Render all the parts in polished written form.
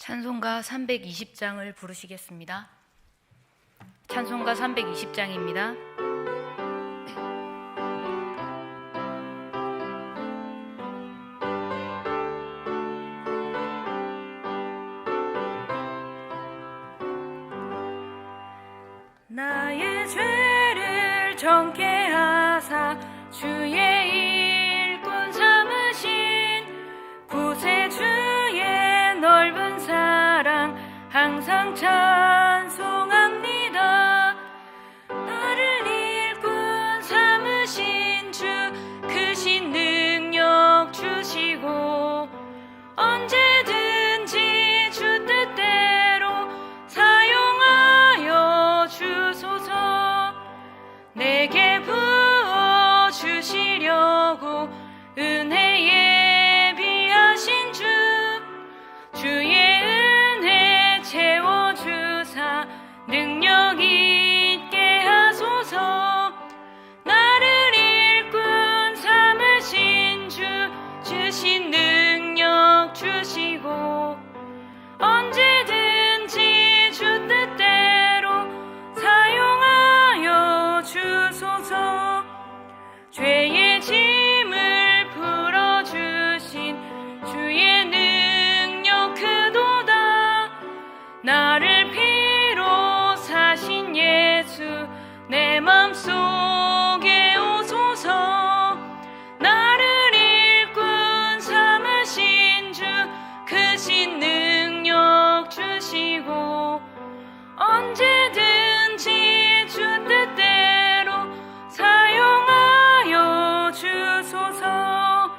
찬송가 320장을 부르시겠습니다. 찬송가 320장입니다. 나의 죄를 정케 하사 주의 일꾼 삼으신 구세주의 넓은 사랑 항상 찬송합니다. 나를 일꾼 삼으신 주 크신 능력 주시고 언제든지 주 뜻대로 사용하여 주소서. 내게 부어 주시려고 은혜에 비하신 주 주의 은혜 채워주사 능력 있게 하소서. 나를 일꾼 삼으신 주 주신 능력 주시고 언제든지 주 뜻대로 사용하여 주소서. 죄의 짐을 풀어주신 주의 능력 크도다. 나를 피로 사신 예수 내 맘속에 오소서. 나를 일꾼 삼으신 주 크신 능력 주시고 언제든지 주 뜻대로 사용하여 주소서.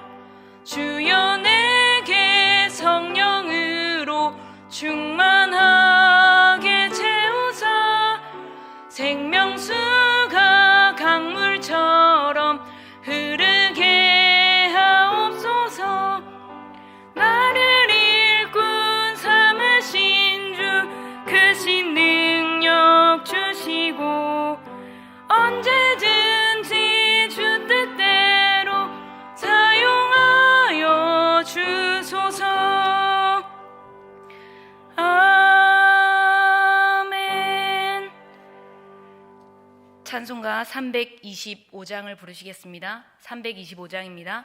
주여 내게 성령으로 충만하게 채우사 생명수가 강물처럼 흐르게 하옵소서. 나를 일꾼 삼으신 주 크신 능력 주시고 언제든지 주 뜻대로 사용하여 주소서. 아멘. 찬송가 325장을 부르시겠습니다. 325장입니다.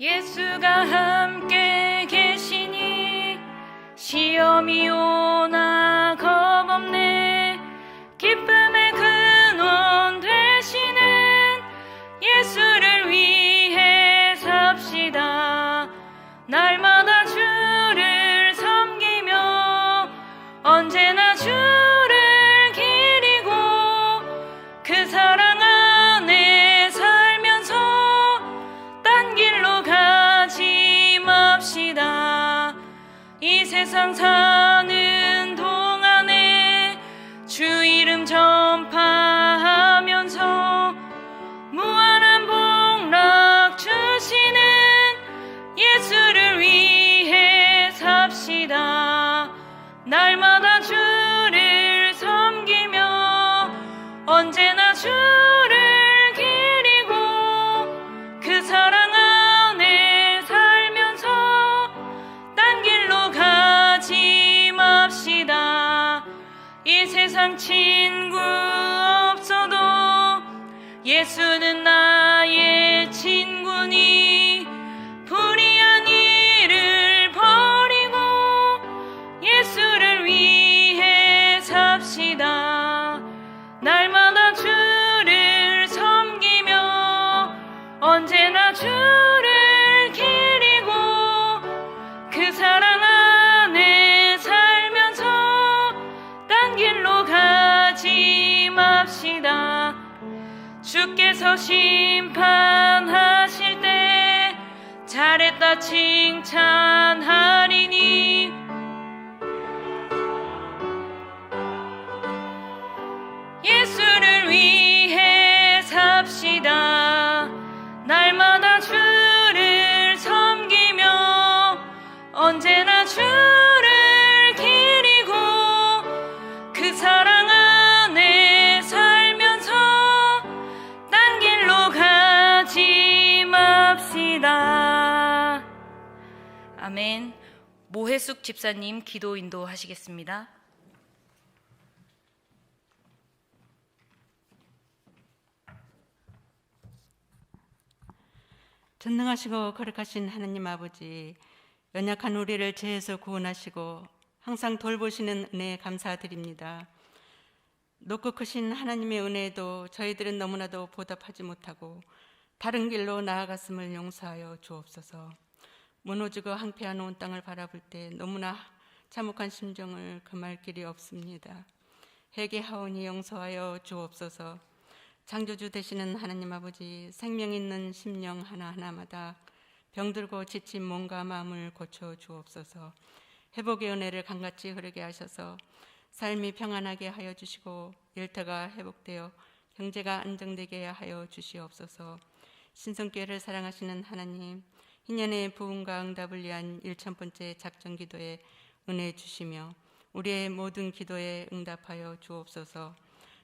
예수가 함께 계시니 시험이 오나 겁없네. 기쁨의 근원 되시는 예수를 위해 삽시다. 날마다 주를 섬기며 언제나 주를 기리고 그 사랑 안에 살면서 딴 길로 가지 맙시다. 이 세상 사는 동안에 주 이름 전파하면서 무한한 복락 주시는 예수를 위해 삽시다. 날마다 주를 섬기며 언제나 주를 기리고 그 사랑 안에 살면서 딴 길로 가지 맙시다. 이 세상 친구 없어도 예수는 나의 친구니 불의한 일을 버리고 예수를 위해 삽시다. 날마다 주를 섬기며 언제나 주를 기리고 그 사랑 안에 살면서 딴 길로 가지 맙시다. 주께서 심판하실 때 잘했다 칭찬하리니 예수를 위해 삽시다. 날마다 주를 섬기며 아멘. 모혜숙 집사님 기도 인도하시겠습니다. 전능하시고 거룩하신 하나님 아버지, 연약한 우리를 죄에서 구원하시고 항상 돌보시는 은혜에 감사드립니다. 높고 크신 하나님의 은혜에도 저희들은 너무나도 보답하지 못하고 다른 길로 나아갔음을 용서하여 주옵소서. 무너지고 황폐한 온 땅을 바라볼 때 너무나 참혹한 심정을 금할 길이 없습니다. 회개하오니 용서하여 주옵소서. 창조주 되시는 하나님 아버지, 생명 있는 심령 하나하나마다 병들고 지친 몸과 마음을 고쳐 주옵소서. 회복의 은혜를 강같이 흐르게 하셔서 삶이 평안하게 하여 주시고 일터가 회복되어 경제가 안정되게 하여 주시옵소서. 신성교회를 사랑하시는 하나님, 희년의 부흥과 응답을 위한 1000번째 작정기도에 은혜 주시며 우리의 모든 기도에 응답하여 주옵소서.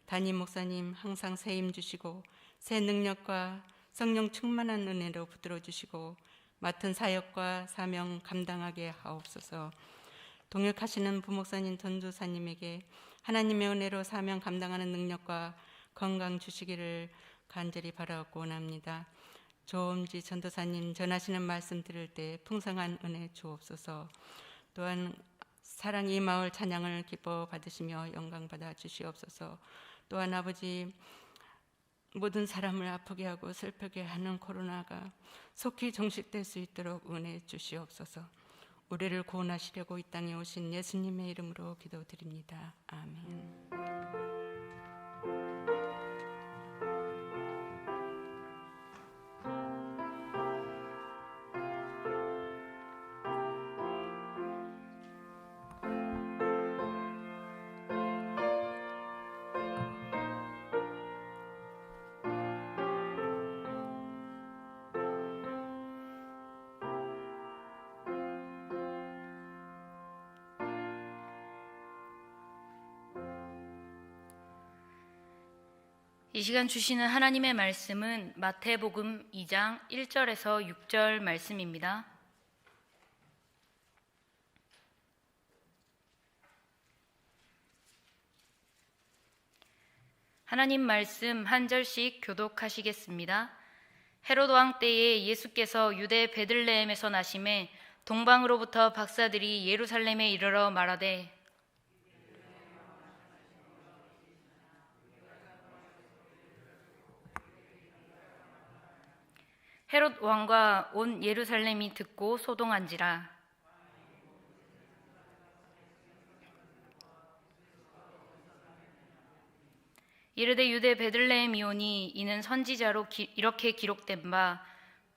담임 목사님 항상 새 힘 주시고 새 능력과 성령 충만한 은혜로 붙들어 주시고 맡은 사역과 사명 감당하게 하옵소서. 동역하시는 부목사님 전도사님에게 하나님의 은혜로 사명 감당하는 능력과 건강 주시기를 간절히 바라고 원합니다. 조엄지 전도사님 전하시는 말씀 들을 때 풍성한 은혜 주옵소서. 또한 사랑이 마을 찬양을 기뻐 받으시며 영광 받아 주시옵소서. 또한 아버지, 모든 사람을 아프게 하고 슬프게 하는 코로나가 속히 종식될 수 있도록 은혜 주시옵소서. 우리를 구원하시려고 이 땅에 오신 예수님의 이름으로 기도드립니다. 아멘. 이 시간 주시는 하나님의 말씀은 마태복음 2장 1절에서 6절 말씀입니다. 하나님 말씀 한 절씩 교독하시겠습니다. 헤롯 왕 때에 예수께서 유대 베들레헴에서 나심에 동방으로부터 박사들이 예루살렘에 이르러 말하되 헤롯 왕과 온 예루살렘이 듣고 소동한지라. 이르되 유대 베들레헴이오니 이는 선지자로 이렇게 기록된 바,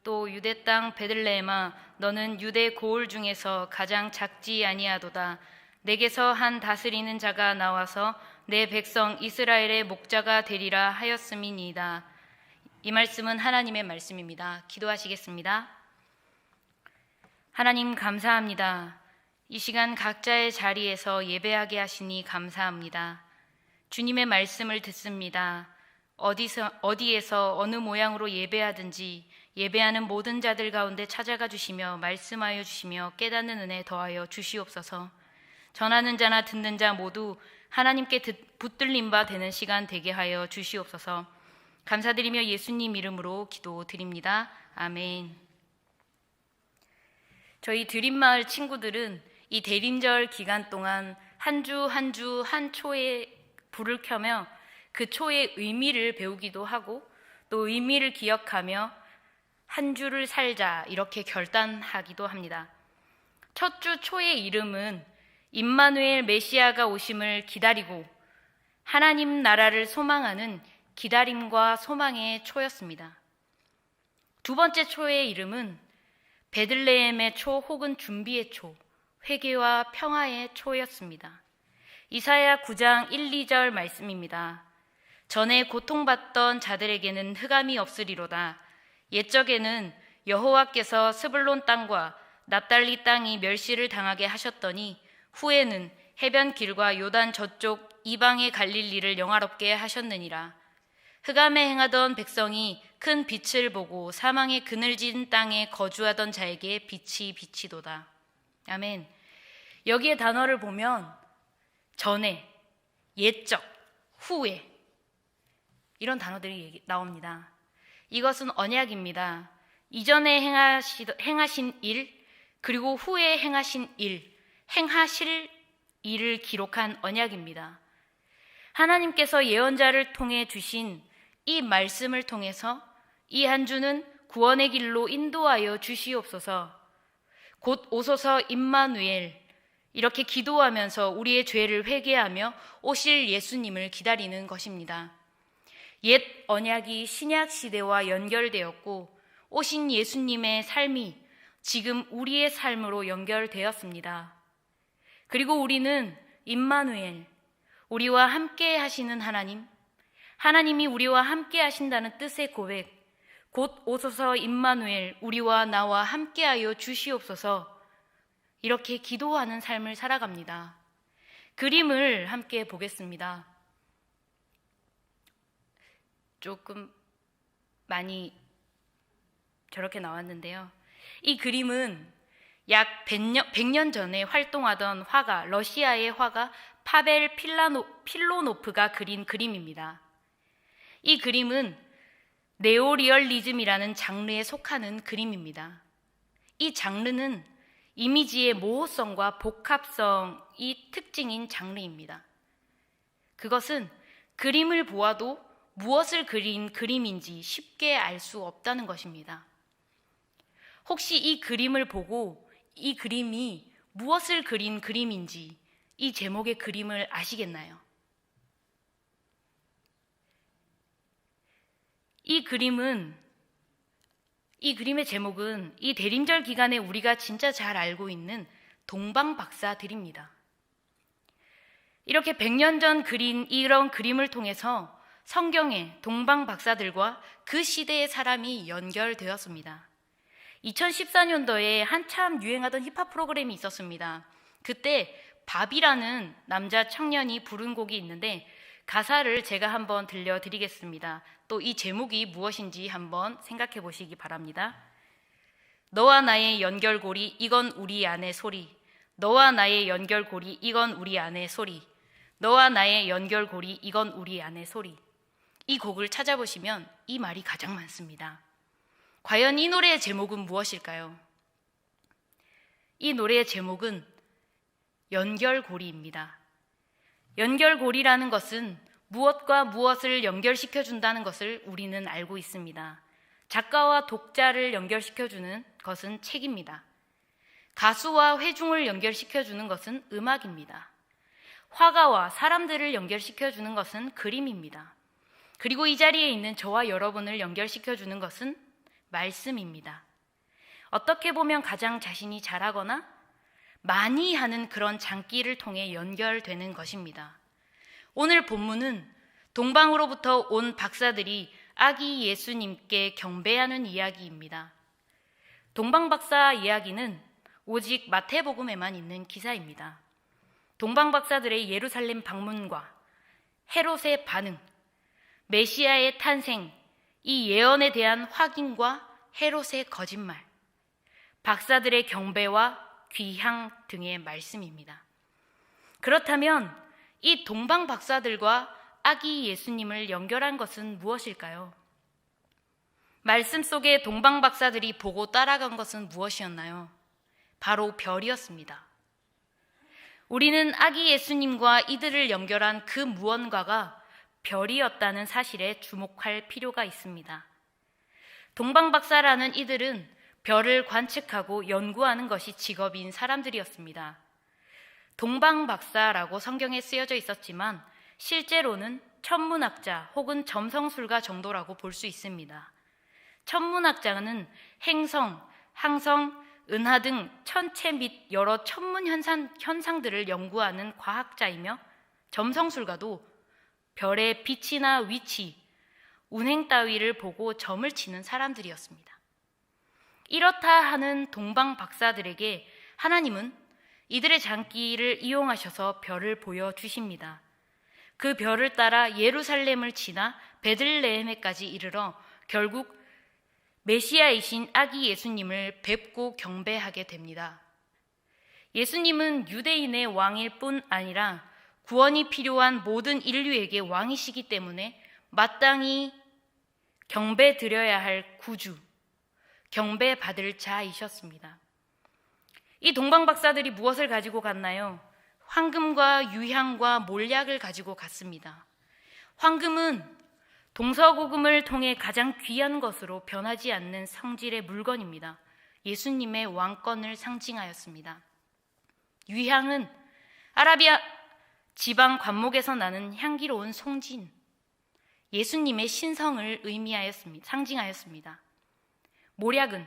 또 유대 땅 베들레헴아 너는 유대 고을 중에서 가장 작지 아니하도다. 내게서 한 다스리는 자가 나와서 내 백성 이스라엘의 목자가 되리라 하였음이니이다. 이 말씀은 하나님의 말씀입니다. 기도하시겠습니다. 하나님 감사합니다. 이 시간 각자의 자리에서 예배하게 하시니 감사합니다. 주님의 말씀을 듣습니다. 어디에서 어느 모양으로 예배하든지 예배하는 모든 자들 가운데 찾아가 주시며 말씀하여 주시며 깨닫는 은혜 더하여 주시옵소서. 전하는 자나 듣는 자 모두 하나님께 붙들림 바 되는 시간 되게 하여 주시옵소서. 감사드리며 예수님 이름으로 기도드립니다. 아멘. 저희 드림마을 친구들은 이 대림절 기간 동안 한 주 한 주 한 초에 불을 켜며 그 초의 의미를 배우기도 하고 또 의미를 기억하며 한 주를 살자 이렇게 결단하기도 합니다. 첫 주 초의 이름은 임마누엘 메시아가 오심을 기다리고 하나님 나라를 소망하는 기다림과 소망의 초였습니다. 두 번째 초의 이름은 베들레헴의 초 혹은 준비의 초, 회개와 평화의 초였습니다. 이사야 9장 1, 2절 말씀입니다. 전에 고통받던 자들에게는 흑암이 없으리로다. 옛적에는 여호와께서 스불론 땅과 납달리 땅이 멸시를 당하게 하셨더니 후에는 해변 길과 요단 저쪽 이방의 갈릴리를 영화롭게 하셨느니라. 흑암에 행하던 백성이 큰 빛을 보고 사망의 그늘진 땅에 거주하던 자에게 빛이 비치도다. 아멘. 여기에 단어를 보면 전에, 옛적, 후에 이런 단어들이 나옵니다. 이것은 언약입니다. 이전에 행하신 일, 그리고 후에 행하신 일, 행하실 일을 기록한 언약입니다. 하나님께서 예언자를 통해 주신 이 말씀을 통해서 이 한 주는 구원의 길로 인도하여 주시옵소서. 곧 오소서 임마누엘, 이렇게 기도하면서 우리의 죄를 회개하며 오실 예수님을 기다리는 것입니다. 옛 언약이 신약 시대와 연결되었고 오신 예수님의 삶이 지금 우리의 삶으로 연결되었습니다. 그리고 우리는 임마누엘, 우리와 함께 하시는 하나님, 하나님이 우리와 함께 하신다는 뜻의 고백, 곧 오소서 임마누엘, 우리와 나와 함께하여 주시옵소서, 이렇게 기도하는 삶을 살아갑니다. 그림을 함께 보겠습니다. 조금 많이 저렇게 나왔는데요. 이 그림은 약 100년 전에 활동하던 화가, 러시아의 화가 파벨 필로노프가 그린 그림입니다. 이 그림은 네오리얼리즘이라는 장르에 속하는 그림입니다. 이 장르는 이미지의 모호성과 복합성이 특징인 장르입니다. 그것은 그림을 보아도 무엇을 그린 그림인지 쉽게 알 수 없다는 것입니다. 혹시 이 그림을 보고 이 그림이 무엇을 그린 그림인지 이 제목의 그림을 아시겠나요? 이 그림의 제목은 이 대림절 기간에 우리가 진짜 잘 알고 있는 동방박사들입니다. 이렇게 100년 전 그린 이런 그림을 통해서 성경의 동방박사들과 그 시대의 사람이 연결되었습니다. 2014년도에 한참 유행하던 힙합 프로그램이 있었습니다. 그때 밥이라는 남자 청년이 부른 곡이 있는데 가사를 제가 한번 들려드리겠습니다. 또 이 제목이 무엇인지 한번 생각해 보시기 바랍니다. 너와 나의 연결고리, 이건 우리 안의 소리. 너와 나의 연결고리, 이건 우리 안의 소리. 너와 나의 연결고리, 이건 우리 안의 소리. 이 곡을 찾아보시면 이 말이 가장 많습니다. 과연 이 노래의 제목은 무엇일까요? 이 노래의 제목은 연결고리입니다. 연결고리라는 것은 무엇과 무엇을 연결시켜준다는 것을 우리는 알고 있습니다. 작가와 독자를 연결시켜주는 것은 책입니다. 가수와 회중을 연결시켜주는 것은 음악입니다. 화가와 사람들을 연결시켜주는 것은 그림입니다. 그리고 이 자리에 있는 저와 여러분을 연결시켜주는 것은 말씀입니다. 어떻게 보면 가장 자신이 잘하거나 많이 하는 그런 장기를 통해 연결되는 것입니다. 오늘 본문은 동방으로부터 온 박사들이 아기 예수님께 경배하는 이야기입니다. 동방박사 이야기는 오직 마태복음에만 있는 기사입니다. 동방박사들의 예루살렘 방문과 헤롯의 반응, 메시아의 탄생, 이 예언에 대한 확인과 헤롯의 거짓말, 박사들의 경배와 귀향 등의 말씀입니다. 그렇다면 이 동방 박사들과 아기 예수님을 연결한 것은 무엇일까요? 말씀 속에 동방 박사들이 보고 따라간 것은 무엇이었나요? 바로 별이었습니다. 우리는 아기 예수님과 이들을 연결한 그 무언가가 별이었다는 사실에 주목할 필요가 있습니다. 동방 박사라는 이들은 별을 관측하고 연구하는 것이 직업인 사람들이었습니다. 동방박사라고 성경에 쓰여져 있었지만 실제로는 천문학자 혹은 점성술가 정도라고 볼 수 있습니다. 천문학자는 행성, 항성, 은하 등 천체 및 여러 천문 현상들을 연구하는 과학자이며 점성술가도 별의 빛이나 위치, 운행 따위를 보고 점을 치는 사람들이었습니다. 이렇다 하는 동방 박사들에게 하나님은 이들의 장기를 이용하셔서 별을 보여주십니다. 그 별을 따라 예루살렘을 지나 베들레헴에까지 이르러 결국 메시아이신 아기 예수님을 뵙고 경배하게 됩니다. 예수님은 유대인의 왕일 뿐 아니라 구원이 필요한 모든 인류에게 왕이시기 때문에 마땅히 경배드려야 할 구주, 경배받을 자이셨습니다. 이 동방박사들이 무엇을 가지고 갔나요? 황금과 유향과 몰약을 가지고 갔습니다. 황금은 동서고금을 통해 가장 귀한 것으로 변하지 않는 성질의 물건입니다. 예수님의 왕권을 상징하였습니다. 유향은 아라비아 지방 관목에서 나는 향기로운 송진, 예수님의 신성을 상징하였습니다. 몰약은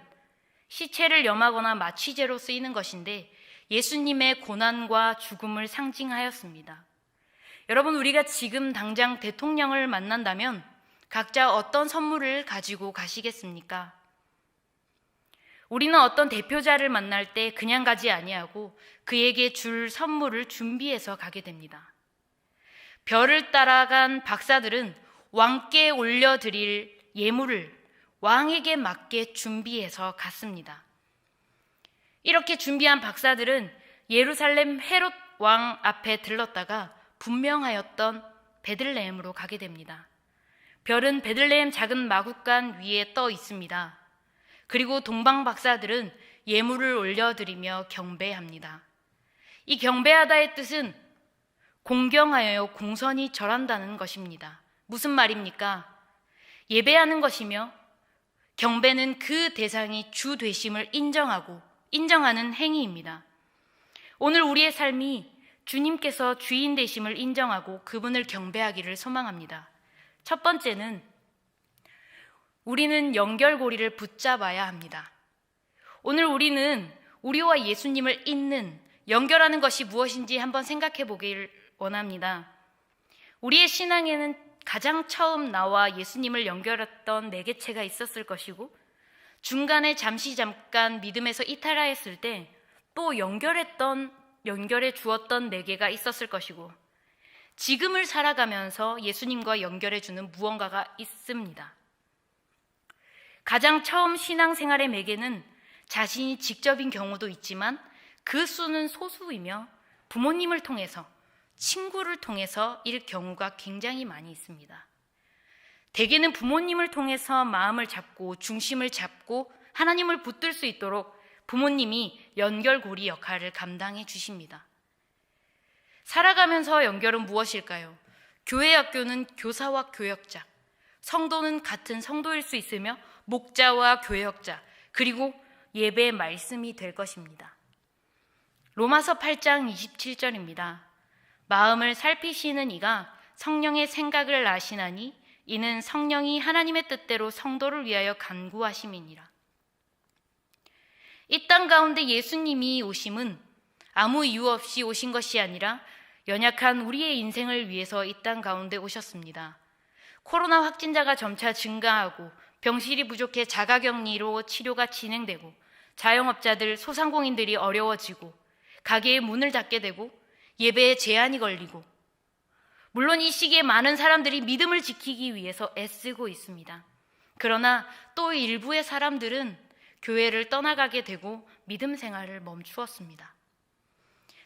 시체를 염하거나 마취제로 쓰이는 것인데 예수님의 고난과 죽음을 상징하였습니다. 여러분, 우리가 지금 당장 대통령을 만난다면 각자 어떤 선물을 가지고 가시겠습니까? 우리는 어떤 대표자를 만날 때 그냥 가지 아니하고 그에게 줄 선물을 준비해서 가게 됩니다. 별을 따라간 박사들은 왕께 올려드릴 예물을 왕에게 맞게 준비해서 갔습니다. 이렇게 준비한 박사들은 예루살렘 헤롯 왕 앞에 들렀다가 분명하였던 베들레헴으로 가게 됩니다. 별은 베들레헴 작은 마구간 위에 떠 있습니다. 그리고 동방 박사들은 예물을 올려드리며 경배합니다. 이 경배하다의 뜻은 공경하여 공선히 절한다는 것입니다. 무슨 말입니까? 예배하는 것이며 경배는 그 대상이 주 되심을 인정하는 행위입니다. 오늘 우리의 삶이 주님께서 주인 되심을 인정하고 그분을 경배하기를 소망합니다. 첫 번째는 우리는 연결고리를 붙잡아야 합니다. 오늘 우리는 우리와 예수님을 잇는, 연결하는 것이 무엇인지 한번 생각해 보길 원합니다. 우리의 신앙에는 가장 처음 나와 예수님을 연결했던 매개체가 있었을 것이고, 중간에 잠깐 믿음에서 이탈하였을 때 또 연결해 주었던 매개가 있었을 것이고, 지금을 살아가면서 예수님과 연결해 주는 무언가가 있습니다. 가장 처음 신앙생활의 매개는 자신이 직접인 경우도 있지만 그 수는 소수이며 부모님을 통해서, 친구를 통해서 일 경우가 굉장히 많이 있습니다. 대개는 부모님을 통해서 마음을 잡고 중심을 잡고 하나님을 붙들 수 있도록 부모님이 연결고리 역할을 감당해 주십니다. 살아가면서 연결은 무엇일까요? 교회 학교는 교사와 교역자, 성도는 같은 성도일 수 있으며 목자와 교역자, 그리고 예배의 말씀이 될 것입니다. 로마서 8장 27절입니다. 마음을 살피시는 이가 성령의 생각을 아시나니 이는 성령이 하나님의 뜻대로 성도를 위하여 간구하심이니라. 이 땅 가운데 예수님이 오심은 아무 이유 없이 오신 것이 아니라 연약한 우리의 인생을 위해서 이 땅 가운데 오셨습니다. 코로나 확진자가 점차 증가하고 병실이 부족해 자가격리로 치료가 진행되고 자영업자들, 소상공인들이 어려워지고 가게의 문을 닫게 되고 예배에 제한이 걸리고, 물론 이 시기에 많은 사람들이 믿음을 지키기 위해서 애쓰고 있습니다. 그러나 또 일부의 사람들은 교회를 떠나가게 되고 믿음 생활을 멈추었습니다.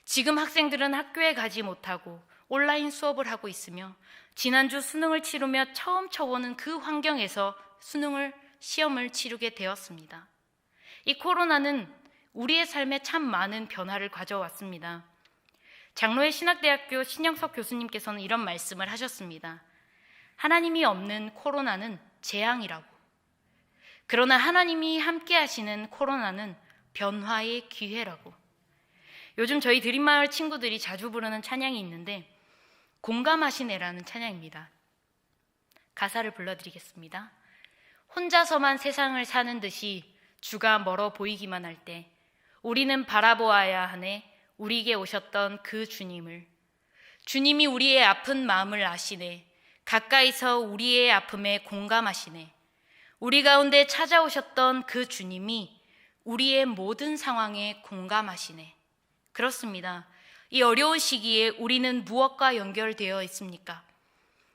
지금 학생들은 학교에 가지 못하고 온라인 수업을 하고 있으며 지난주 수능을 치르며 처음 쳐보는 그 환경에서 시험을 치르게 되었습니다. 이 코로나는 우리의 삶에 참 많은 변화를 가져왔습니다. 장로회 신학대학교 신영석 교수님께서는 이런 말씀을 하셨습니다. 하나님이 없는 코로나는 재앙이라고. 그러나 하나님이 함께 하시는 코로나는 변화의 기회라고. 요즘 저희 드림마을 친구들이 자주 부르는 찬양이 있는데 공감하시네라는 찬양입니다. 가사를 불러드리겠습니다. 혼자서만 세상을 사는 듯이 주가 멀어 보이기만 할 때 우리는 바라보아야 하네. 우리에게 오셨던 그 주님을. 주님이 우리의 아픈 마음을 아시네. 가까이서 우리의 아픔에 공감하시네. 우리 가운데 찾아오셨던 그 주님이 우리의 모든 상황에 공감하시네. 그렇습니다. 이 어려운 시기에 우리는 무엇과 연결되어 있습니까?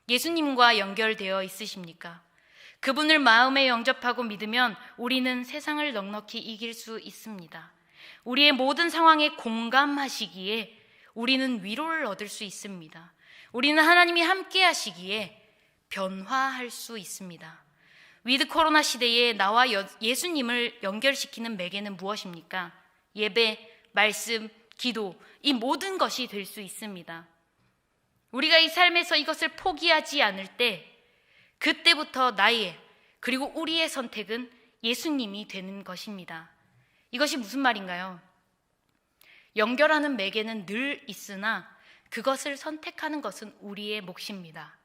예수님과 연결되어 있으십니까? 그분을 마음에 영접하고 믿으면 우리는 세상을 넉넉히 이길 수 있습니다. 우리의 모든 상황에 공감하시기에 우리는 위로를 얻을 수 있습니다. 우리는 하나님이 함께 하시기에 변화할 수 있습니다. 위드 코로나 시대에 나와 예수님을 연결시키는 매개는 무엇입니까? 예배, 말씀, 기도, 이 모든 것이 될 수 있습니다. 우리가 이 삶에서 이것을 포기하지 않을 때 그때부터 나의 그리고 우리의 선택은 예수님이 되는 것입니다. 이것이 무슨 말인가요? 연결하는 매개는 늘 있으나 그것을 선택하는 것은 우리의 몫입니다.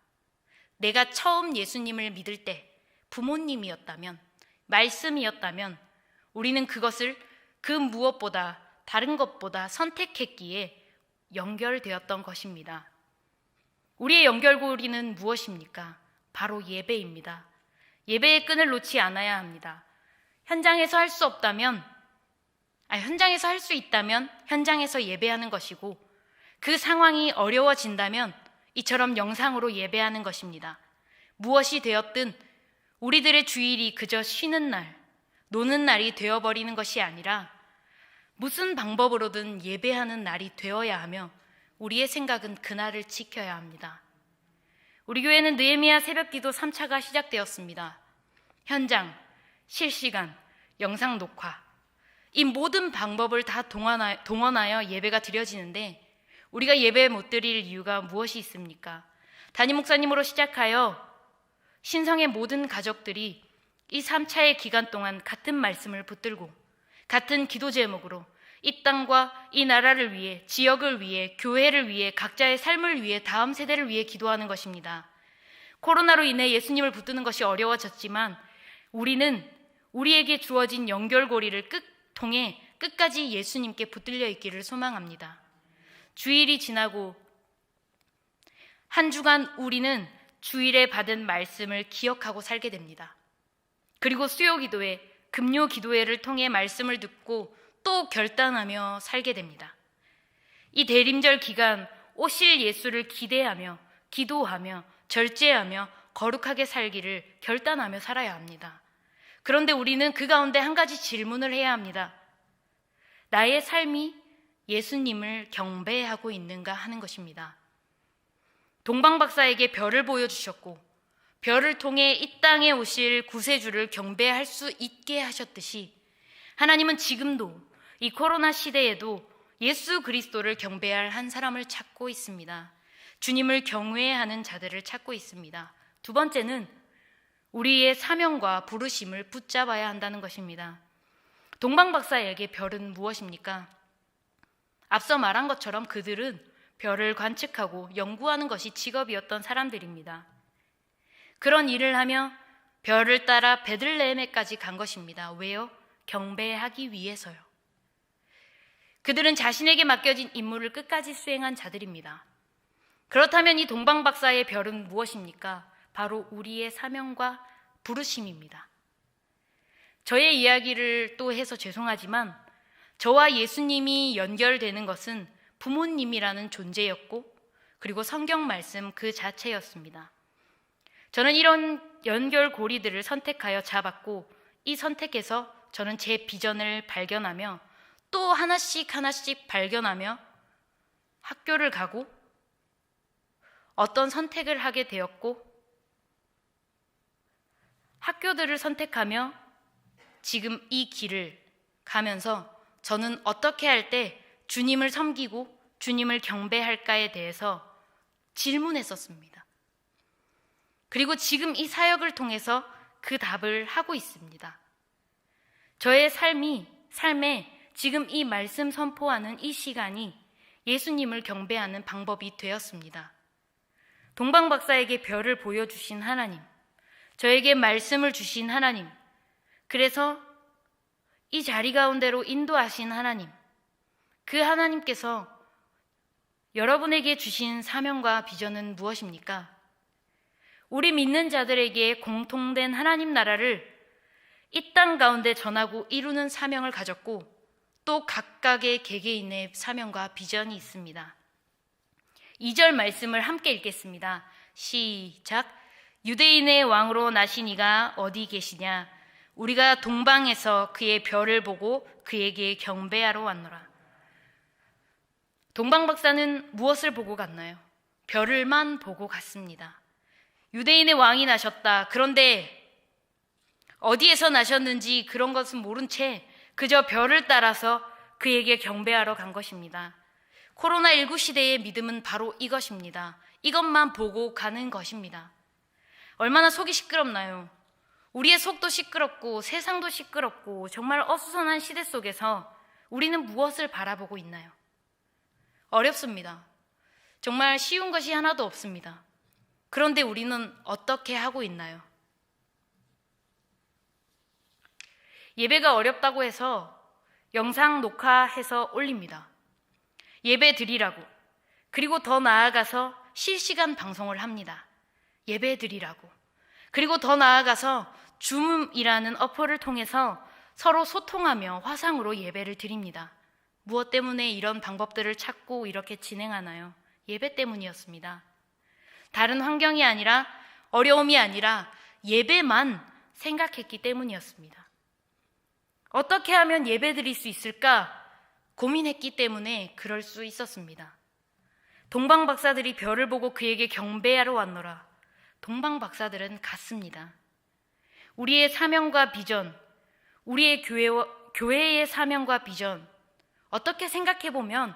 내가 처음 예수님을 믿을 때 부모님이었다면, 말씀이었다면 우리는 그것을 그 무엇보다 다른 것보다 선택했기에 연결되었던 것입니다. 우리의 연결고리는 무엇입니까? 바로 예배입니다. 예배의 끈을 놓지 않아야 합니다. 현장에서 할 수 있다면 현장에서 예배하는 것이고, 그 상황이 어려워진다면 이처럼 영상으로 예배하는 것입니다. 무엇이 되었든 우리들의 주일이 그저 쉬는 날, 노는 날이 되어버리는 것이 아니라 무슨 방법으로든 예배하는 날이 되어야 하며 우리의 생각은 그날을 지켜야 합니다. 우리 교회는 느헤미야 새벽기도 3차가 시작되었습니다. 현장, 실시간, 영상 녹화, 이 모든 방법을 다 동원하여 예배가 드려지는데 우리가 예배 못 드릴 이유가 무엇이 있습니까? 담임 목사님으로 시작하여 신성의 모든 가족들이 이 3차의 기간 동안 같은 말씀을 붙들고 같은 기도 제목으로 이 땅과 이 나라를 위해, 지역을 위해, 교회를 위해, 각자의 삶을 위해, 다음 세대를 위해 기도하는 것입니다. 코로나로 인해 예수님을 붙드는 것이 어려워졌지만 우리는 우리에게 주어진 연결고리를 통해 끝까지 예수님께 붙들려 있기를 소망합니다. 주일이 지나고 한 주간 우리는 주일에 받은 말씀을 기억하고 살게 됩니다. 그리고 수요기도회, 금요기도회를 통해 말씀을 듣고 또 결단하며 살게 됩니다. 이 대림절 기간 오실 예수를 기대하며 기도하며 절제하며 거룩하게 살기를 결단하며 살아야 합니다. 그런데 우리는 그 가운데 한 가지 질문을 해야 합니다. 나의 삶이 예수님을 경배하고 있는가 하는 것입니다. 동방박사에게 별을 보여주셨고 별을 통해 이 땅에 오실 구세주를 경배할 수 있게 하셨듯이 하나님은 지금도 이 코로나 시대에도 예수 그리스도를 경배할 한 사람을 찾고 있습니다. 주님을 경외하는 자들을 찾고 있습니다. 두 번째는 우리의 사명과 부르심을 붙잡아야 한다는 것입니다. 동방박사에게 별은 무엇입니까? 앞서 말한 것처럼 그들은 별을 관측하고 연구하는 것이 직업이었던 사람들입니다. 그런 일을 하며 별을 따라 베들레헴에까지 간 것입니다. 왜요? 경배하기 위해서요. 그들은 자신에게 맡겨진 임무를 끝까지 수행한 자들입니다. 그렇다면 이 동방박사의 별은 무엇입니까? 바로 우리의 사명과 부르심입니다. 저의 이야기를 또 해서 죄송하지만 저와 예수님이 연결되는 것은 부모님이라는 존재였고 그리고 성경 말씀 그 자체였습니다. 저는 이런 연결고리들을 선택하여 잡았고 이 선택에서 저는 제 비전을 발견하며 또 하나씩 발견하며 학교를 가고 어떤 선택을 하게 되었고 학교들을 선택하며 지금 이 길을 가면서 저는 어떻게 할 때 주님을 섬기고 주님을 경배할까에 대해서 질문했었습니다. 그리고 지금 이 사역을 통해서 그 답을 하고 있습니다. 저의 삶에 지금 이 말씀 선포하는 이 시간이 예수님을 경배하는 방법이 되었습니다. 동방박사에게 별을 보여주신 하나님, 저에게 말씀을 주신 하나님, 그래서 이 자리 가운데로 인도하신 하나님, 그 하나님께서 여러분에게 주신 사명과 비전은 무엇입니까? 우리 믿는 자들에게 공통된 하나님 나라를 이 땅 가운데 전하고 이루는 사명을 가졌고 또 각각의 개개인의 사명과 비전이 있습니다. 2절 말씀을 함께 읽겠습니다. 시작. 유대인의 왕으로 나신 이가 어디 계시냐? 우리가 동방에서 그의 별을 보고 그에게 경배하러 왔노라. 동방 박사는 무엇을 보고 갔나요? 별을만 보고 갔습니다. 유대인의 왕이 나셨다. 그런데 어디에서 나셨는지 그런 것은 모른 채 그저 별을 따라서 그에게 경배하러 간 것입니다. 코로나19 시대의 믿음은 바로 이것입니다. 이것만 보고 가는 것입니다. 얼마나 속이 시끄럽나요? 우리의 속도 시끄럽고 세상도 시끄럽고 정말 어수선한 시대 속에서 우리는 무엇을 바라보고 있나요? 어렵습니다. 정말 쉬운 것이 하나도 없습니다. 그런데 우리는 어떻게 하고 있나요? 예배가 어렵다고 해서 영상 녹화해서 올립니다. 예배 드리라고. 그리고 더 나아가서 실시간 방송을 합니다. 예배 드리라고. 그리고 더 나아가서 줌이라는 어플을 통해서 서로 소통하며 화상으로 예배를 드립니다. 무엇 때문에 이런 방법들을 찾고 이렇게 진행하나요? 예배 때문이었습니다. 다른 환경이 아니라 어려움이 아니라 예배만 생각했기 때문이었습니다. 어떻게 하면 예배 드릴 수 있을까 고민했기 때문에 그럴 수 있었습니다. 동방 박사들이 별을 보고 그에게 경배하러 왔노라. 동방 박사들은 갔습니다. 우리의 사명과 비전, 우리의 교회의 사명과 비전, 어떻게 생각해보면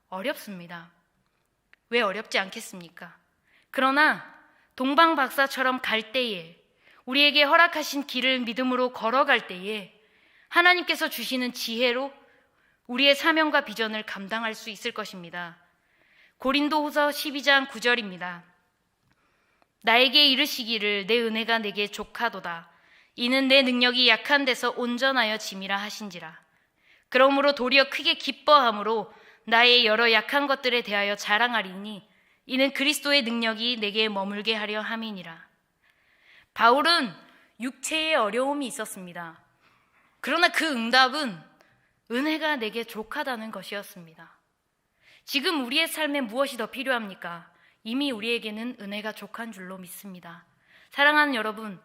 어렵습니다. 왜 어렵지 않겠습니까? 그러나 동방 박사처럼 갈 때에, 우리에게 허락하신 길을 믿음으로 걸어갈 때에 하나님께서 주시는 지혜로 우리의 사명과 비전을 감당할 수 있을 것입니다. 고린도후서 12장 9절입니다. 나에게 이르시기를 내 은혜가 내게 족하도다. 이는 내 능력이 약한 데서 온전하여 짐이라 하신지라. 그러므로 도리어 크게 기뻐함으로 나의 여러 약한 것들에 대하여 자랑하리니 이는 그리스도의 능력이 내게 머물게 하려 함이니라. 바울은 육체의 어려움이 있었습니다. 그러나 그 응답은 은혜가 내게 족하다는 것이었습니다. 지금 우리의 삶에 무엇이 더 필요합니까? 이미 우리에게는 은혜가 족한 줄로 믿습니다. 사랑하는 여러분,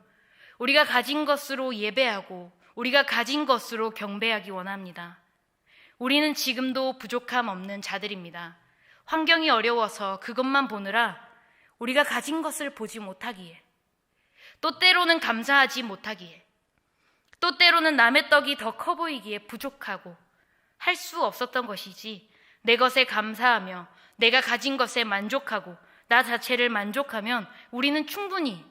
우리가 가진 것으로 예배하고 우리가 가진 것으로 경배하기 원합니다. 우리는 지금도 부족함 없는 자들입니다. 환경이 어려워서 그것만 보느라 우리가 가진 것을 보지 못하기에, 또 때로는 감사하지 못하기에, 또 때로는 남의 떡이 더 커 보이기에 부족하고 할 수 없었던 것이지, 내 것에 감사하며 내가 가진 것에 만족하고 나 자체를 만족하면 우리는 충분히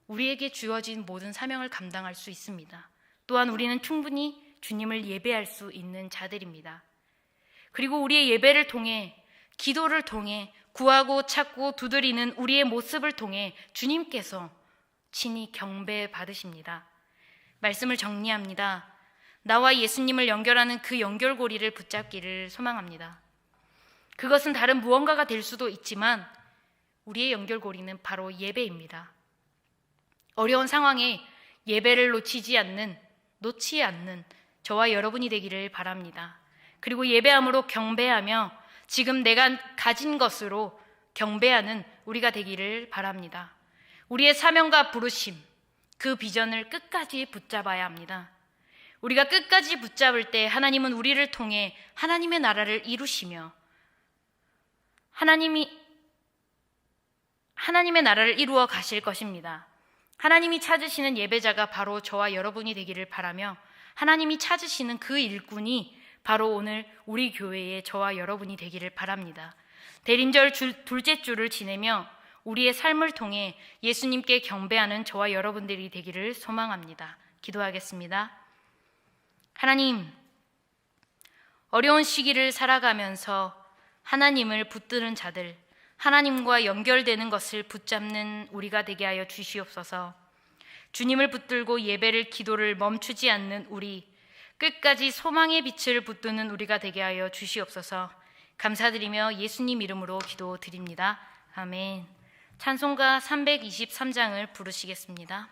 우리에게 주어진 모든 사명을 감당할 수 있습니다. 또한 우리는 충분히 주님을 예배할 수 있는 자들입니다. 그리고 우리의 예배를 통해, 기도를 통해, 구하고 찾고 두드리는 우리의 모습을 통해 주님께서 친히 경배 받으십니다. 말씀을 정리합니다. 나와 예수님을 연결하는 그 연결고리를 붙잡기를 소망합니다. 그것은 다른 무언가가 될 수도 있지만 우리의 연결고리는 바로 예배입니다. 어려운 상황에 예배를 놓지 않는 저와 여러분이 되기를 바랍니다. 그리고 예배함으로 경배하며 지금 내가 가진 것으로 경배하는 우리가 되기를 바랍니다. 우리의 사명과 부르심, 그 비전을 끝까지 붙잡아야 합니다. 우리가 끝까지 붙잡을 때 하나님은 우리를 통해 하나님의 나라를 이루시며 하나님의 나라를 이루어 가실 것입니다. 하나님이 찾으시는 예배자가 바로 저와 여러분이 되기를 바라며, 하나님이 찾으시는 그 일꾼이 바로 오늘 우리 교회의 저와 여러분이 되기를 바랍니다. 대림절 둘째 주를 지내며 우리의 삶을 통해 예수님께 경배하는 저와 여러분들이 되기를 소망합니다. 기도하겠습니다. 하나님, 어려운 시기를 살아가면서 하나님을 붙드는 자들, 하나님과 연결되는 것을 붙잡는 우리가 되게 하여 주시옵소서. 주님을 붙들고 예배를, 기도를 멈추지 않는 우리, 끝까지 소망의 빛을 붙드는 우리가 되게 하여 주시옵소서. 감사드리며 예수님 이름으로 기도드립니다. 아멘. 찬송가 323장을 부르시겠습니다.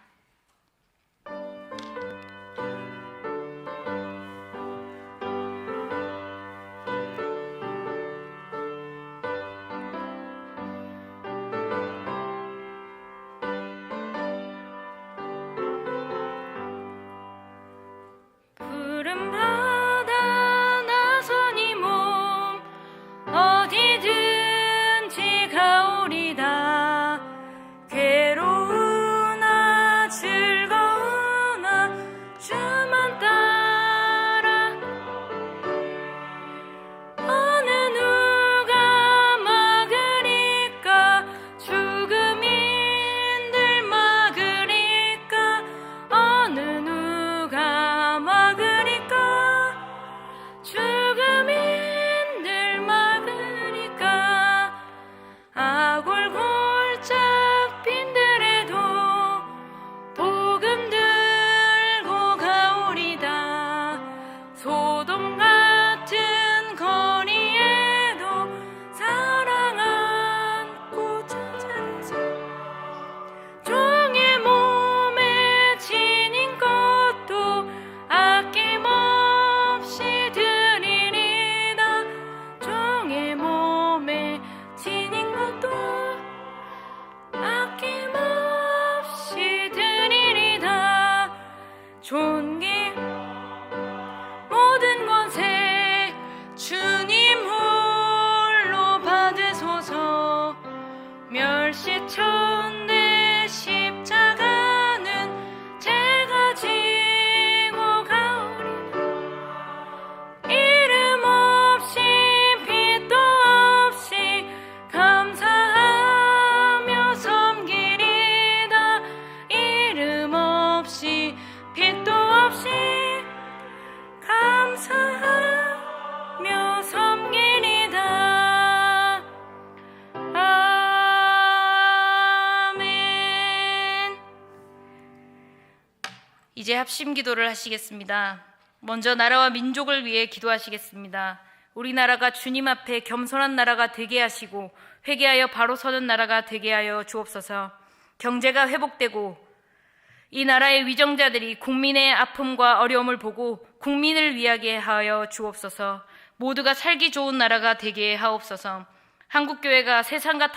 이제 합심 기도를 하시겠습니다. 먼저 나라와 민족을 위해 기도하시겠습니다. 우리나라가 주님 앞에 겸손한 나라가 되게 하시고 회개하여 바로 서는 나라가 되게 하여 주옵소서. 경제가 회복되고 이 나라의 위정자들이 국민의 아픔과 어려움을 보고 국민을 위하게 하여 주옵소서. 모두가 살기 좋은 나라가 되게 하옵소서. 한국교회가 세상과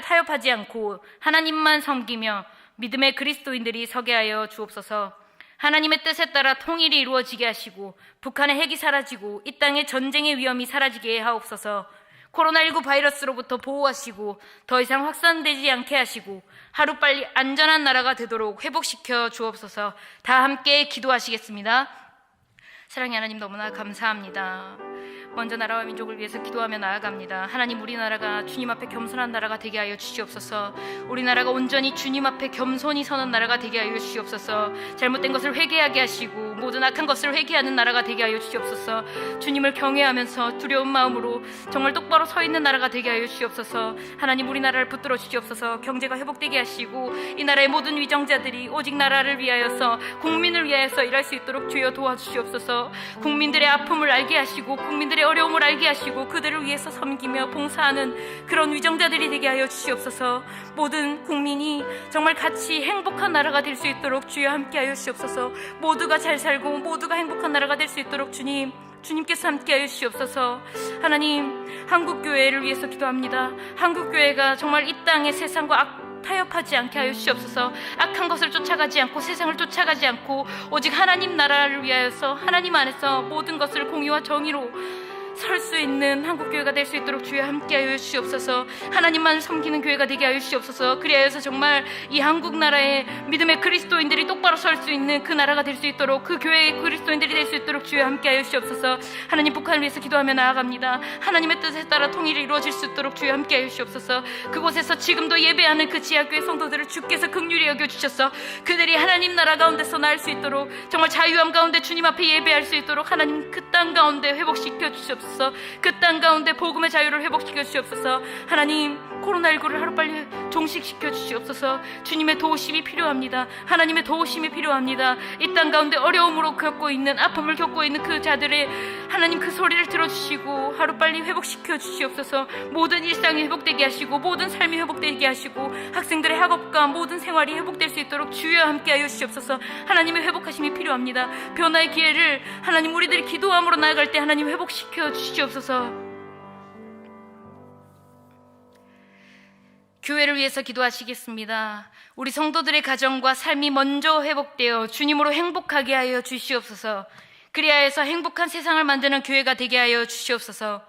타협하지 않고 하나님만 섬기며 믿음의 그리스도인들이 서게 하여 주옵소서. 하나님의 뜻에 따라 통일이 이루어지게 하시고 북한의 핵이 사라지고 이 땅의 전쟁의 위험이 사라지게 하옵소서. 코로나19 바이러스로부터 보호하시고 더 이상 확산되지 않게 하시고 하루빨리 안전한 나라가 되도록 회복시켜 주옵소서. 다 함께 기도하시겠습니다. 사랑의 하나님, 너무나 감사합니다. 먼저 나라와 민족을 위해서 기도하며 나아갑니다. 하나님, 우리나라가 주님 앞에 겸손한 나라가 되게 하여 주시옵소서. 우리나라가 온전히 주님 앞에 겸손히 서는 나라가 되게 하여 주시옵소서. 잘못된 것을 회개하게 하시고 모든 악한 것을 회개하는 나라가 되게 하여 주시옵소서. 주님을 경외하면서 두려운 마음으로 정말 똑바로 서 있는 나라가 되게 하여 주시옵소서. 하나님, 우리나라를 붙들어 주시옵소서. 경제가 회복되게 하시고 이 나라의 모든 위정자들이 오직 나라를 위하여서 국민을 위하여서 일할 수 있도록 주여 도와주시옵소서. 국민들의 아픔을 알게 하시고 국민들의 어려움을 알게 하시고 그들을 위해서 섬기며 봉사하는 그런 위정자들이 되게 하여 주시옵소서. 모든 국민이 정말 같이 행복한 나라가 될 수 있도록 주여 함께 하여 주시옵소서. 모두가 잘 살고 모두가 행복한 나라가 될 수 있도록 주님께서 함께 하여 주시옵소서. 하나님, 한국교회를 위해서 기도합니다. 한국교회가 정말 이 땅의 세상과 타협하지 않게 하여 주시옵소서. 악한 것을 쫓아가지 않고 세상을 쫓아가지 않고 오직 하나님 나라를 위하여서 하나님 안에서 모든 것을 공의와 정의로 설 수 있는 한국교회가 될 수 있도록 주여 함께 하여 주시옵소서. 하나님만 섬기는 교회가 되게 하여 주시옵소서. 그리하여서 정말 이 한국 나라의 믿음의 그리스도인들이 똑바로 설 수 있는 그 나라가 될 수 있도록 그 교회의 그리스도인들이 될 수 있도록 주여 함께 하여 주시옵소서. 하나님, 북한을 위해서 기도하며 나아갑니다. 하나님의 뜻에 따라 통일이 이루어질 수 있도록 주여 함께 하여 주시옵소서. 그곳에서 지금도 예배하는 그 지하교회 성도들을 주께서 긍휼히 여겨주셔서 그들이 하나님 나라 가운데서 나을 수 있도록 정말 자유함 가운데 주님 앞에 예배할 수 있도록 하나님 그 땅 가운데 회복시켜 주시옵소서. 그 땅 가운데 복음의 자유를 회복시켜 주시옵소서. 하나님, 코로나19를 하루빨리 종식시켜 주시옵소서. 주님의 도우심이 필요합니다. 하나님의 도우심이 필요합니다. 이 땅 가운데 어려움으로 겪고 있는, 아픔을 겪고 있는 그 자들의 하나님 그 소리를 들어주시고 하루빨리 회복시켜 주시옵소서. 모든 일상이 회복되게 하시고 모든 삶이 회복되게 하시고 학생들의 학업과 모든 생활이 회복될 수 있도록 주여 함께 하여 주시옵소서. 하나님의 회복하심이 필요합니다. 변화의 기회를 하나님, 우리들이 기도함으로 나아갈 때 하나님 회복시켜 주시옵소서. 교회를 위해서 기도하시겠습니다. 우리 성도들의 가정과 삶이 먼저 회복되어 주님으로 행복하게 하여 주시옵소서. 그리하여서 행복한 세상을 만드는 교회가 되게 하여 주시옵소서.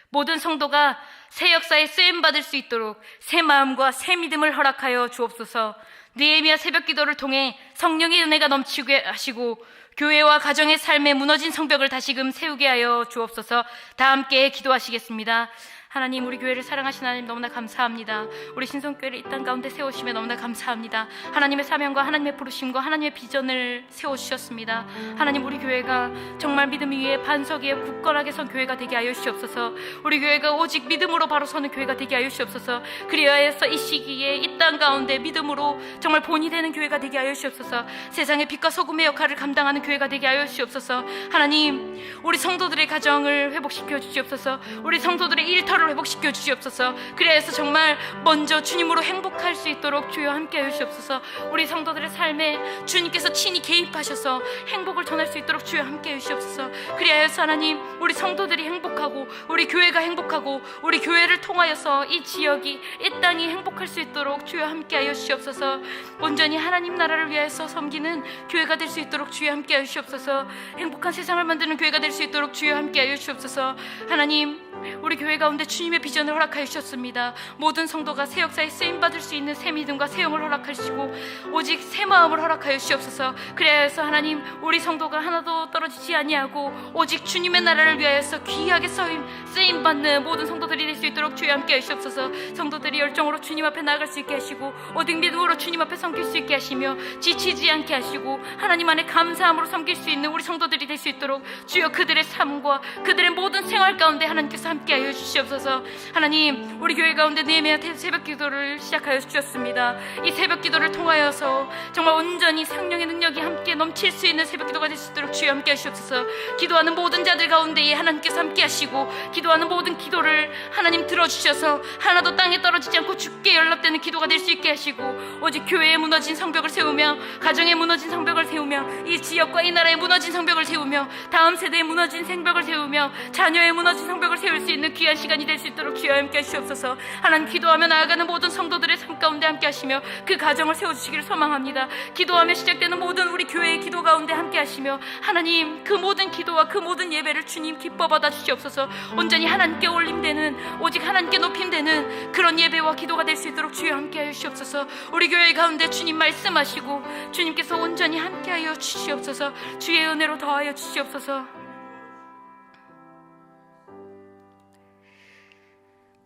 모든 성도가 새 역사에 쓰임받을 수 있도록 새 마음과 새 믿음을 허락하여 주옵소서. 느헤미야 새벽 기도를 통해 성령의 은혜가 넘치게 하시고 교회와 가정의 삶에 무너진 성벽을 다시금 세우게 하여 주옵소서. 다 함께 기도하시겠습니다. 하나님, 우리 교회를 사랑하신 하나님 너무나 감사합니다. 우리 신성교회를 이 땅 가운데 세우심에 너무나 감사합니다. 하나님의 사명과 하나님의 부르심과 하나님의 비전을 세워주셨습니다. 하나님, 우리 교회가 정말 믿음 위에 반석 위에 굳건하게 선 교회가 되게 하여 주시옵소서. 우리 교회가 오직 믿음으로 바로 서는 교회가 되게 하여 주시옵소서. 그리하여서 이 시기에 이 땅 가운데 믿음으로 정말 본이 되는 교회가 되게 하여 주시옵소서. 세상의 빛과 소금의 역할을 감당하는 교회가 되게 하여 주시옵소서. 하나님, 우리 성도들의 가정을 회복시켜 주시옵소서. 우리 성도들의 일터를 회복시켜 주시옵소서. 그래서 정말 먼저 주님으로 행복할 수 있도록 주여 함께 해주시옵소서. 우리 성도들의 삶에 주님께서 친히 개입하셔서 행복을 전할 수 있도록 주여 함께 해주시옵소서. 그리하여서 하나님, 우리 성도들이 행복하고 우리 교회가 행복하고 우리 교회를 통하여서 이 지역이, 이 땅이 행복할 수 있도록 주여 함께 하여 주시옵소서. 온전히 하나님 나라를 위해서 섬기는 교회가 될 수 있도록 주여 함께 하여 주시옵소서. 행복한 세상을 만드는 교회가 될 수 있도록 주여 함께 하여 주시옵소서. 하나님, 우리 교회 가운데 주님의 비전을 허락하여 주셨습니다. 모든 성도가 새 역사에 쓰임받을 수 있는 새 믿음과 새 영을 허락하시고 오직 새 마음을 허락하여 주시옵소서. 그래서 하나님, 우리 성도가 하나도 떨어지지 아니하고 오직 주님의 나라를 위하여서 귀하게 쓰임받는 모든 성도들이 될 수 있도록 주여 함께 하시옵소서. 성도들이 열정으로 주님 앞에 나아갈 수 있게 하시고 오직 믿음으로 주님 앞에 섬길 수 있게 하시며 지치지 않게 하시고 하나님 안에 감사함으로 섬길 수 있는 우리 성도들이 될 수 있도록 주여 그들의 삶과 그들의 모든 생활 가운데 하나님께서 함께 하여 주시옵소서. 주시옵소서. 하나님, 우리 교회 가운데 네메아 새벽 기도를 시작하여 주셨습니다. 이 새벽 기도를 통하여서 정말 온전히 성령의 능력이 함께 넘칠 수 있는 새벽 기도가 될 수 있도록 주여 함께 하시옵소서. 기도하는 모든 자들 가운데에 하나님께서 함께 하시고, 기도하는 모든 기도를 하나님 들어주셔서 하나도 땅에 떨어지지 않고 주께 연락되는 기도가 될 수 있게 하시고, 오직 교회에 무너진 성벽을 세우며, 가정에 무너진 성벽을 세우며, 이 지역과 이 나라에 무너진 성벽을 세우며, 다음 세대에 무너진 성벽을 세우며, 자녀의 무너진 성벽을 세울 수 있는 귀한 시간이 될 수 있도록 주여 함께 하시옵소서. 하나님, 기도하며 나아가는 모든 성도들의 삶 가운데 함께 하시며 그 가정을 세워주시기를 소망합니다. 기도하며 시작되는 모든 우리 교회의 기도 가운데 함께 하시며, 하나님, 그 모든 기도와 그 모든 예배를 주님 기뻐 받아 주시옵소서. 온전히 하나님께 올림되는, 오직 하나님께 높임되는 그런 예배와 기도가 될 수 있도록 주여 함께 하여 주시옵소서. 우리 교회 가운데 주님 말씀하시고 주님께서 온전히 함께 하여 주시옵소서. 주의 은혜로 더하여 주시옵소서.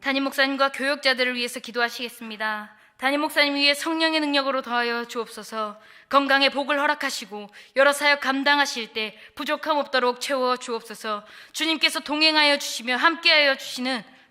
담임 목사님과 교역자들을 위해서 기도하시겠습니다. 담임 목사님 위에 성령의 능력으로 더하여 주옵소서. 건강의 복을 허락하시고 여러 사역 감당하실 때 부족함 없도록 채워 주옵소서. 주님께서 동행하여 주시며 함께하여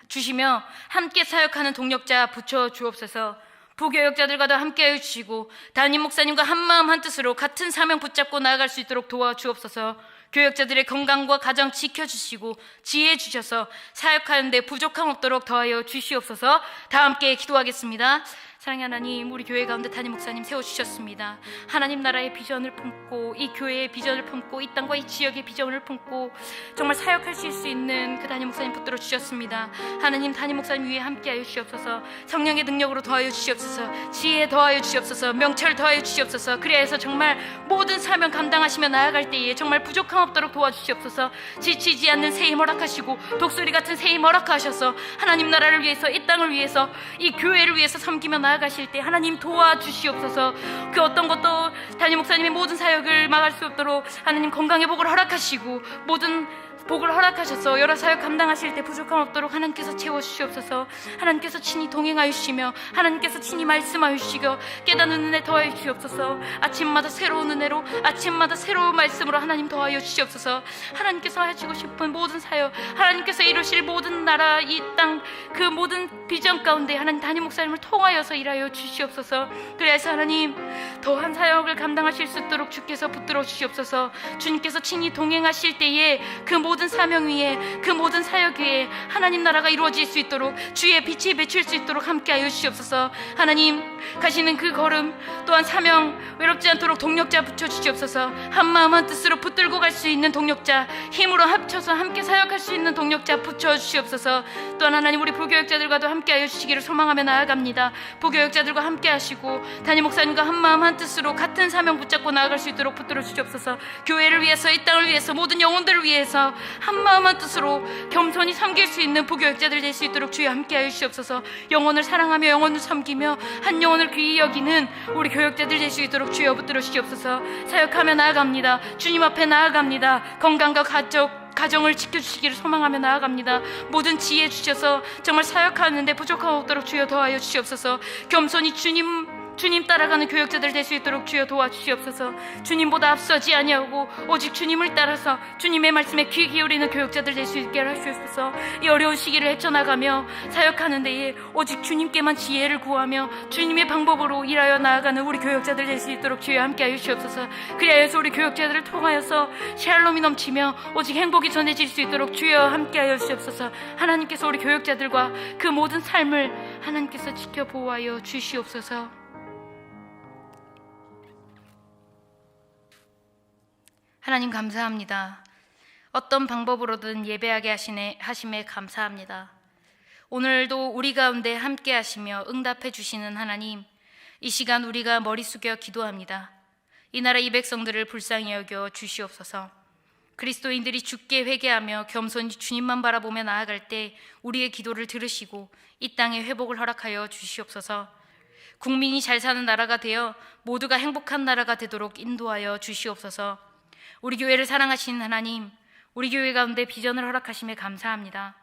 주시며 함께 사역하는 동력자 붙여 주옵소서. 부교역자들과도 함께하여 주시고 담임 목사님과 한마음 한뜻으로 같은 사명 붙잡고 나아갈 수 있도록 도와주옵소서. 교역자들의 건강과 가정 지켜주시고 지혜 주셔서 사역하는 데 부족함 없도록 더하여 주시옵소서. 다 함께 기도하겠습니다. 사랑의 하나님, 우리 교회 가운데 담임 목사님 세워주셨습니다. 하나님 나라의 비전을 품고, 이 교회의 비전을 품고, 이 땅과 이 지역의 비전을 품고 정말 사역하실 수 있는 그 담임 목사님 붙들어 주셨습니다. 하나님, 담임 목사님 위에 함께하여 주시옵소서. 성령의 능력으로 더하여 주시옵소서. 지혜 더하여 주시옵소서. 명철 더하여 주시옵소서. 그래서 정말 모든 사명 감당하시며 나아갈 때에 정말 부족함 없도록 도와주시옵소서. 지치지 않는 새힘 허락하시고 독수리 같은 새힘 허락하셔서 하나님 나라를 위해서, 이 땅을 위해서, 이 교회를 위해서 섬기며 나아가실 때 하나님 도와주시옵소서. 그 어떤 것도 담임 목사님의 모든 사역을 막을 수 없도록 하나님 건강의 복을 허락하시고 모든 복을 허락하셔서 여러 사역 감당하실 때 부족함 없도록 하나님께서 채워주시옵소서. 하나님께서 친히 동행하여 주시며 하나님께서 친히 말씀하여 주시고 깨닫는 은혜 더하여 주시옵소서. 아침마다 새로운 은혜로, 아침마다 새로운 말씀으로 하나님 더하여 주시옵소서. 하나님께서 하시고 싶은 모든 사역, 하나님께서 이루실 모든 나라, 이 땅, 그 모든 비전 가운데 하나님 담임 목사님을 통하여서 일하여 주시옵소서. 그래서 하나님 더한 사역을 감당하실 수 있도록 주께서 붙들어 주시옵소서. 주님께서 친히 동행하실 때에 그 모든 사명 위에, 그 모든 사역 위에 하나님 나라가 이루어질 수 있도록 주의 빛이 비칠 수 있도록 함께하여 주시옵소서. 하나님 가시는 그 걸음 또한 사명 외롭지 않도록 동력자 붙여주시옵소서. 한마음 한뜻으로 붙들고 갈 수 있는 동력자, 힘으로 합쳐서 함께 사역할 수 있는 동력자 붙여주시옵소서. 또한 하나님 우리 부교역자들과도 함께하여 주시기를 소망하며 나아갑니다. 부교역자들과 함께하시고 담임 목사님과 한마음 한뜻으로 같은 사명 붙잡고 나아갈 수 있도록 붙들어 주시옵소서. 교회를 위해서, 이 땅을 위해서, 모든 영혼들을 위해서 한마음 한뜻으로 겸손히 섬길 수 있는 부교역자들 될 수 있도록 주여 함께하여 주시옵소서. 영혼을 사랑하며 영혼을 섬기며 한 영혼을 귀히 여기는 우리 교역자들 될 수 있도록 주여 붙들어 주시옵소서. 사역하며 나아갑니다. 주님 앞에 나아갑니다. 건강과 가정을 지켜주시기를 소망하며 나아갑니다. 모든 지혜 주셔서 정말 사역하는데 부족함 없도록 주여 더하여 주시옵소서. 겸손히 주님 따라가는 교역자들 될 수 있도록 주여 도와주시옵소서. 주님보다 앞서지 아니하고 오직 주님을 따라서 주님의 말씀에 귀 기울이는 교역자들 될 수 있게 하시옵소서. 이 어려운 시기를 헤쳐나가며 사역하는 데에 오직 주님께만 지혜를 구하며 주님의 방법으로 일하여 나아가는 우리 교역자들 될 수 있도록 주여 함께하여 주시옵소서. 그래서 우리 교역자들을 통하여서 샬롬이 넘치며 오직 행복이 전해질 수 있도록 주여 함께하여 주시옵소서. 하나님께서 우리 교역자들과 그 모든 삶을 하나님께서 지켜 보호하여 주시옵소서. 하나님 감사합니다. 어떤 방법으로든 예배하게 하심에 감사합니다. 오늘도 우리 가운데 함께 하시며 응답해 주시는 하나님, 이 시간 우리가 머리 숙여 기도합니다. 이 나라 이 백성들을 불쌍히 여겨 주시옵소서. 그리스도인들이 주께 회개하며 겸손히 주님만 바라보며 나아갈 때 우리의 기도를 들으시고 이 땅에 회복을 허락하여 주시옵소서. 국민이 잘 사는 나라가 되어 모두가 행복한 나라가 되도록 인도하여 주시옵소서. 우리 교회를 사랑하시는 하나님, 우리 교회 가운데 비전을 허락하심에 감사합니다.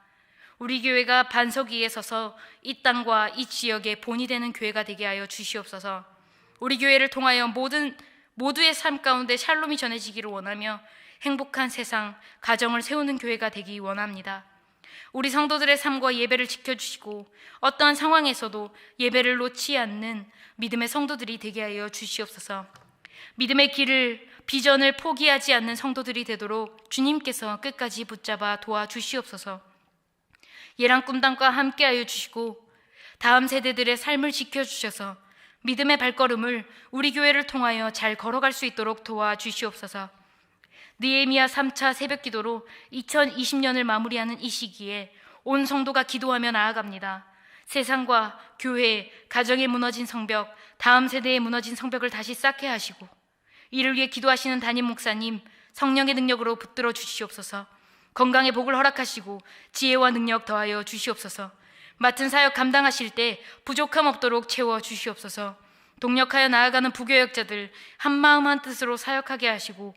우리 교회가 반석 위에 서서 이 땅과 이 지역의 본이 되는 교회가 되게 하여 주시옵소서. 우리 교회를 통하여 모두의 삶 가운데 샬롬이 전해지기를 원하며 행복한 세상, 가정을 세우는 교회가 되기 원합니다. 우리 성도들의 삶과 예배를 지켜주시고 어떠한 상황에서도 예배를 놓지 않는 믿음의 성도들이 되게 하여 주시옵소서. 믿음의 길을, 비전을 포기하지 않는 성도들이 되도록 주님께서 끝까지 붙잡아 도와주시옵소서. 예랑 꿈단과 함께하여 주시고 다음 세대들의 삶을 지켜주셔서 믿음의 발걸음을 우리 교회를 통하여 잘 걸어갈 수 있도록 도와주시옵소서. 느헤미야 3차 새벽기도로 2020년을 마무리하는 이 시기에 온 성도가 기도하며 나아갑니다. 세상과 교회, 가정에 무너진 성벽, 다음 세대에 무너진 성벽을 다시 쌓게 하시고 이를 위해 기도하시는 담임 목사님 성령의 능력으로 붙들어 주시옵소서. 건강의 복을 허락하시고 지혜와 능력 더하여 주시옵소서. 맡은 사역 감당하실 때 부족함 없도록 채워 주시옵소서. 동력하여 나아가는 부교역자들 한마음 한뜻으로 사역하게 하시고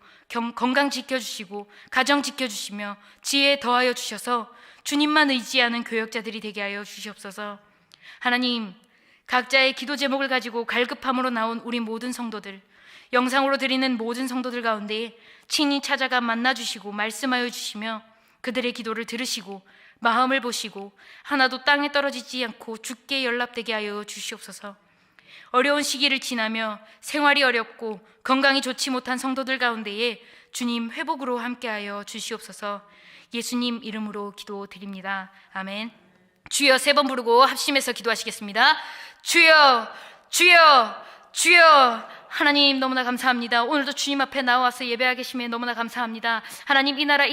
건강 지켜주시고 가정 지켜주시며 지혜 더하여 주셔서 주님만 의지하는 교역자들이 되게 하여 주시옵소서. 하나님, 각자의 기도 제목을 가지고 갈급함으로 나온 우리 모든 성도들, 영상으로 드리는 모든 성도들 가운데 친히 찾아가 만나주시고 말씀하여 주시며 그들의 기도를 들으시고 마음을 보시고 하나도 땅에 떨어지지 않고 주께 연락되게 하여 주시옵소서. 어려운 시기를 지나며 생활이 어렵고 건강이 좋지 못한 성도들 가운데에 주님 회복으로 함께하여 주시옵소서. 예수님 이름으로 기도드립니다. 아멘. 주여 3번 부르고 합심해서 기도하시겠습니다. 주여, 주여, 주여. 하나님 너무나 감사합니다. 오늘도 주님 앞에 나와서 예배하게 하심에 너무나 감사합니다. 하나님, 이 나라